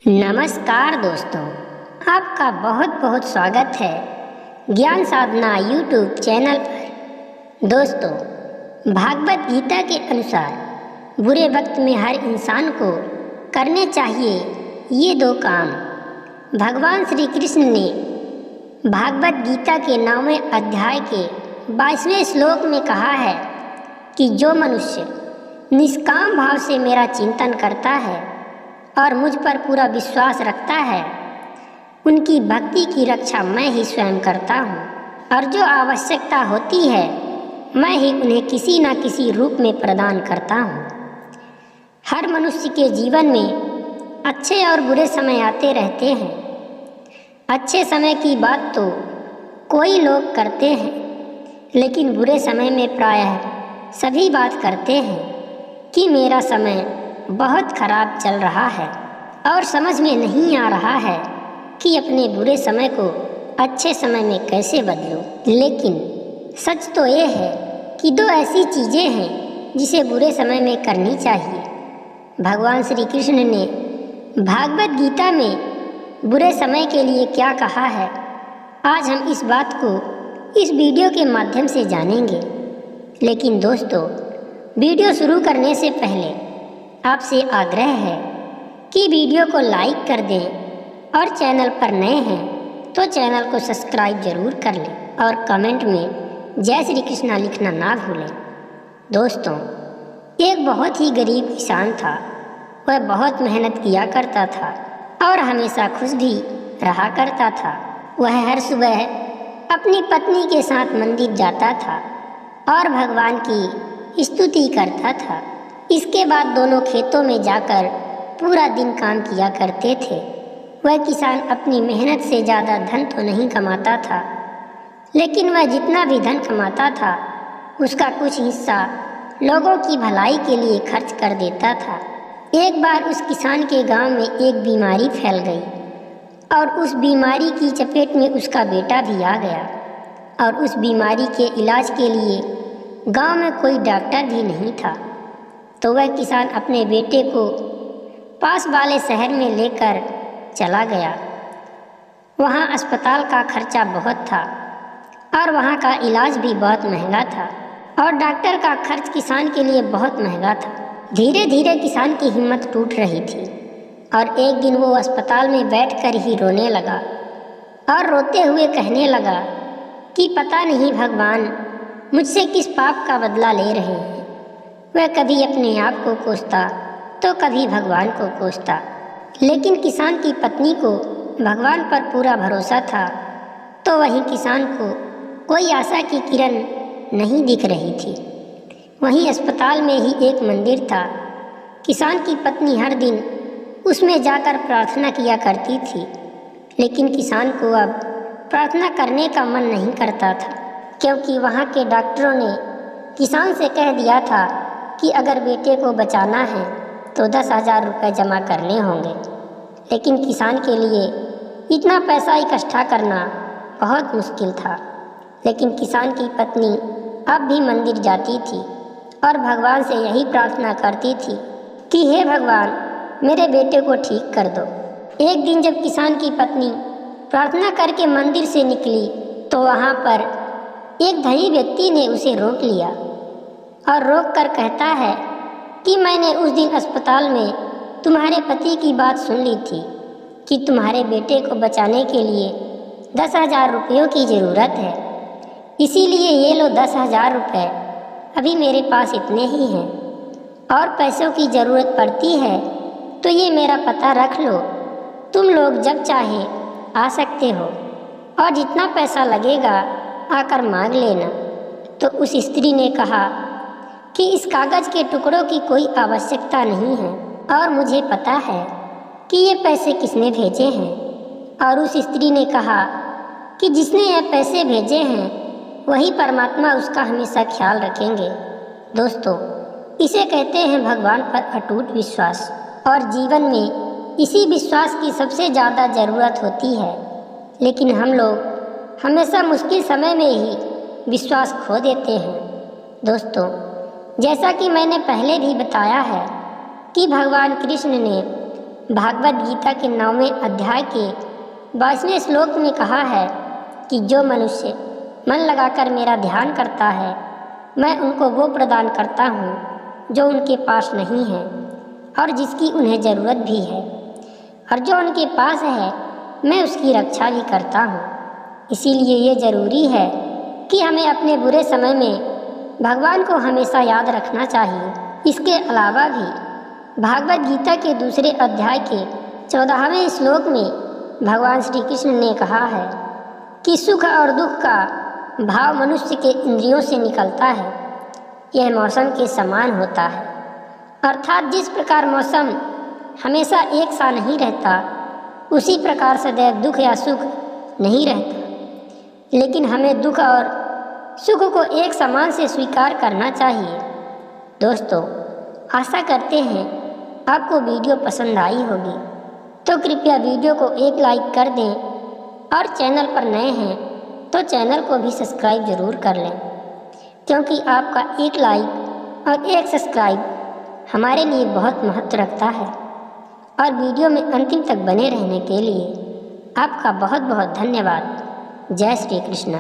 नमस्कार दोस्तों, आपका बहुत बहुत स्वागत है ज्ञान साधना यूट्यूब चैनल पर। दोस्तों, भागवत गीता के अनुसार बुरे वक्त में हर इंसान को करने चाहिए ये दो काम। भगवान श्री कृष्ण ने भागवत गीता के 9वें अध्याय के 22वें श्लोक में कहा है कि जो मनुष्य निष्काम भाव से मेरा चिंतन करता है और मुझ पर पूरा विश्वास रखता है, उनकी भक्ति की रक्षा मैं ही स्वयं करता हूँ और जो आवश्यकता होती है मैं ही उन्हें किसी न किसी रूप में प्रदान करता हूँ। हर मनुष्य के जीवन में अच्छे और बुरे समय आते रहते हैं। अच्छे समय की बात तो कोई लोग करते हैं, लेकिन बुरे समय में प्रायः सभी बात करते हैं कि मेरा समय बहुत खराब चल रहा है और समझ में नहीं आ रहा है कि अपने बुरे समय को अच्छे समय में कैसे बदलूं। लेकिन सच तो ये है कि दो ऐसी चीज़ें हैं जिसे बुरे समय में करनी चाहिए। भगवान श्री कृष्ण ने भागवत गीता में बुरे समय के लिए क्या कहा है, आज हम इस बात को इस वीडियो के माध्यम से जानेंगे। लेकिन दोस्तों, वीडियो शुरू करने से पहले आपसे आग्रह है कि वीडियो को लाइक कर दें और चैनल पर नए हैं तो चैनल को सब्सक्राइब जरूर कर लें और कमेंट में जय श्री कृष्णा लिखना ना भूलें। दोस्तों, एक बहुत ही गरीब किसान था। वह बहुत मेहनत किया करता था और हमेशा खुश भी रहा करता था। वह हर सुबह अपनी पत्नी के साथ मंदिर जाता था और भगवान की स्तुति करता था। इसके बाद दोनों खेतों में जाकर पूरा दिन काम किया करते थे। वह किसान अपनी मेहनत से ज़्यादा धन तो नहीं कमाता था, लेकिन वह जितना भी धन कमाता था उसका कुछ हिस्सा लोगों की भलाई के लिए खर्च कर देता था। एक बार उस किसान के गांव में एक बीमारी फैल गई और उस बीमारी की चपेट में उसका बेटा भी आ गया और उस बीमारी के इलाज के लिए गांव में कोई डॉक्टर भी नहीं था। तो वह किसान अपने बेटे को पास वाले शहर में लेकर चला गया। वहाँ अस्पताल का खर्चा बहुत था और वहाँ का इलाज भी बहुत महंगा था और डॉक्टर का खर्च किसान के लिए बहुत महंगा था। धीरे धीरे किसान की हिम्मत टूट रही थी और एक दिन वो अस्पताल में बैठकर ही रोने लगा और रोते हुए कहने लगा कि पता नहीं भगवान मुझसे किस पाप का बदला ले रहे हैं। वह कभी अपने आप को कोसता तो कभी भगवान को कोसता, लेकिन किसान की पत्नी को भगवान पर पूरा भरोसा था। तो वहीं किसान को कोई आशा की किरण नहीं दिख रही थी। वहीं अस्पताल में ही एक मंदिर था। किसान की पत्नी हर दिन उसमें जाकर प्रार्थना किया करती थी, लेकिन किसान को अब प्रार्थना करने का मन नहीं करता था, क्योंकि वहाँ के डॉक्टरों ने किसान से कह दिया था कि अगर बेटे को बचाना है तो 10,000 रुपये जमा करने होंगे। लेकिन किसान के लिए इतना पैसा इकट्ठा करना बहुत मुश्किल था। लेकिन किसान की पत्नी अब भी मंदिर जाती थी और भगवान से यही प्रार्थना करती थी कि हे भगवान, मेरे बेटे को ठीक कर दो। एक दिन जब किसान की पत्नी प्रार्थना करके मंदिर से निकली तो वहाँ पर एक धनी व्यक्ति ने उसे रोक लिया और रोक कर कहता है कि मैंने उस दिन अस्पताल में तुम्हारे पति की बात सुन ली थी कि तुम्हारे बेटे को बचाने के लिए 10,000 रुपयों की ज़रूरत है, इसीलिए ये लो 10,000 रुपये। अभी मेरे पास इतने ही हैं और पैसों की ज़रूरत पड़ती है तो ये मेरा पता रख लो, तुम लोग जब चाहे आ सकते हो और जितना पैसा लगेगा आकर मांग लेना। तो उस स्त्री ने कहा कि इस कागज़ के टुकड़ों की कोई आवश्यकता नहीं है और मुझे पता है कि ये पैसे किसने भेजे हैं। और उस स्त्री ने कहा कि जिसने ये पैसे भेजे हैं वही परमात्मा उसका हमेशा ख्याल रखेंगे। दोस्तों, इसे कहते हैं भगवान पर अटूट विश्वास और जीवन में इसी विश्वास की सबसे ज़्यादा ज़रूरत होती है। लेकिन हम लोग हमेशा मुश्किल समय में ही विश्वास खो देते हैं। दोस्तों, जैसा कि मैंने पहले भी बताया है कि भगवान कृष्ण ने भागवत गीता के 9वें अध्याय के 22वें श्लोक में कहा है कि जो मनुष्य मन लगाकर मेरा ध्यान करता है, मैं उनको वो प्रदान करता हूँ जो उनके पास नहीं है और जिसकी उन्हें ज़रूरत भी है, और जो उनके पास है मैं उसकी रक्षा भी करता हूँ। इसीलिए ये ज़रूरी है कि हमें अपने बुरे समय में भगवान को हमेशा याद रखना चाहिए। इसके अलावा भी भागवत गीता के दूसरे अध्याय के 14वें श्लोक में भगवान श्री कृष्ण ने कहा है कि सुख और दुख का भाव मनुष्य के इंद्रियों से निकलता है, यह मौसम के समान होता है। अर्थात जिस प्रकार मौसम हमेशा एक सा नहीं रहता, उसी प्रकार सदैव दुख या सुख नहीं रहता, लेकिन हमें दुख और सुख को एक समान से स्वीकार करना चाहिए। दोस्तों, आशा करते हैं आपको वीडियो पसंद आई होगी, तो कृपया वीडियो को एक लाइक कर दें और चैनल पर नए हैं तो चैनल को भी सब्सक्राइब ज़रूर कर लें, क्योंकि आपका एक लाइक और एक सब्सक्राइब हमारे लिए बहुत महत्व रखता है। और वीडियो में अंतिम तक बने रहने के लिए आपका बहुत बहुत धन्यवाद। जय श्री कृष्ण।